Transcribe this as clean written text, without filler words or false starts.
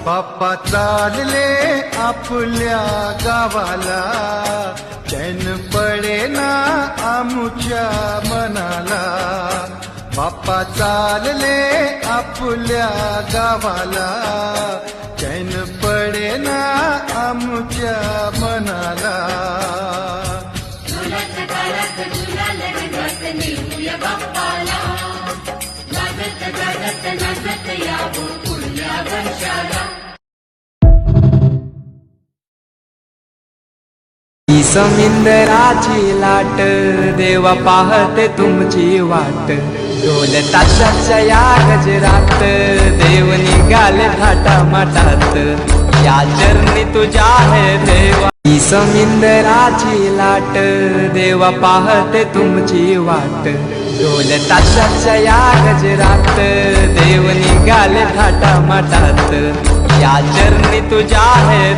बाप्पा चालले आपल्या गावाला, चैन पडेना आमुच्या मनाला. बाप्पा चालले आपल्या गावाला, चैन पडेना आमुच्या मनाला. ही समिंदराची लाट, देवा पाहते तुमची वाट. ढोल ताशाच्या या गजरात, देव निघाले थाटामाटात. या चरणी तुझ्या आहे देवा. ही समिंदराची लाट, देवा पाहते तुमची वाट. ढोल ताशाच्या या गजरात, देव निघाले थाटामाटात. या चरणी तुझ्या आहे.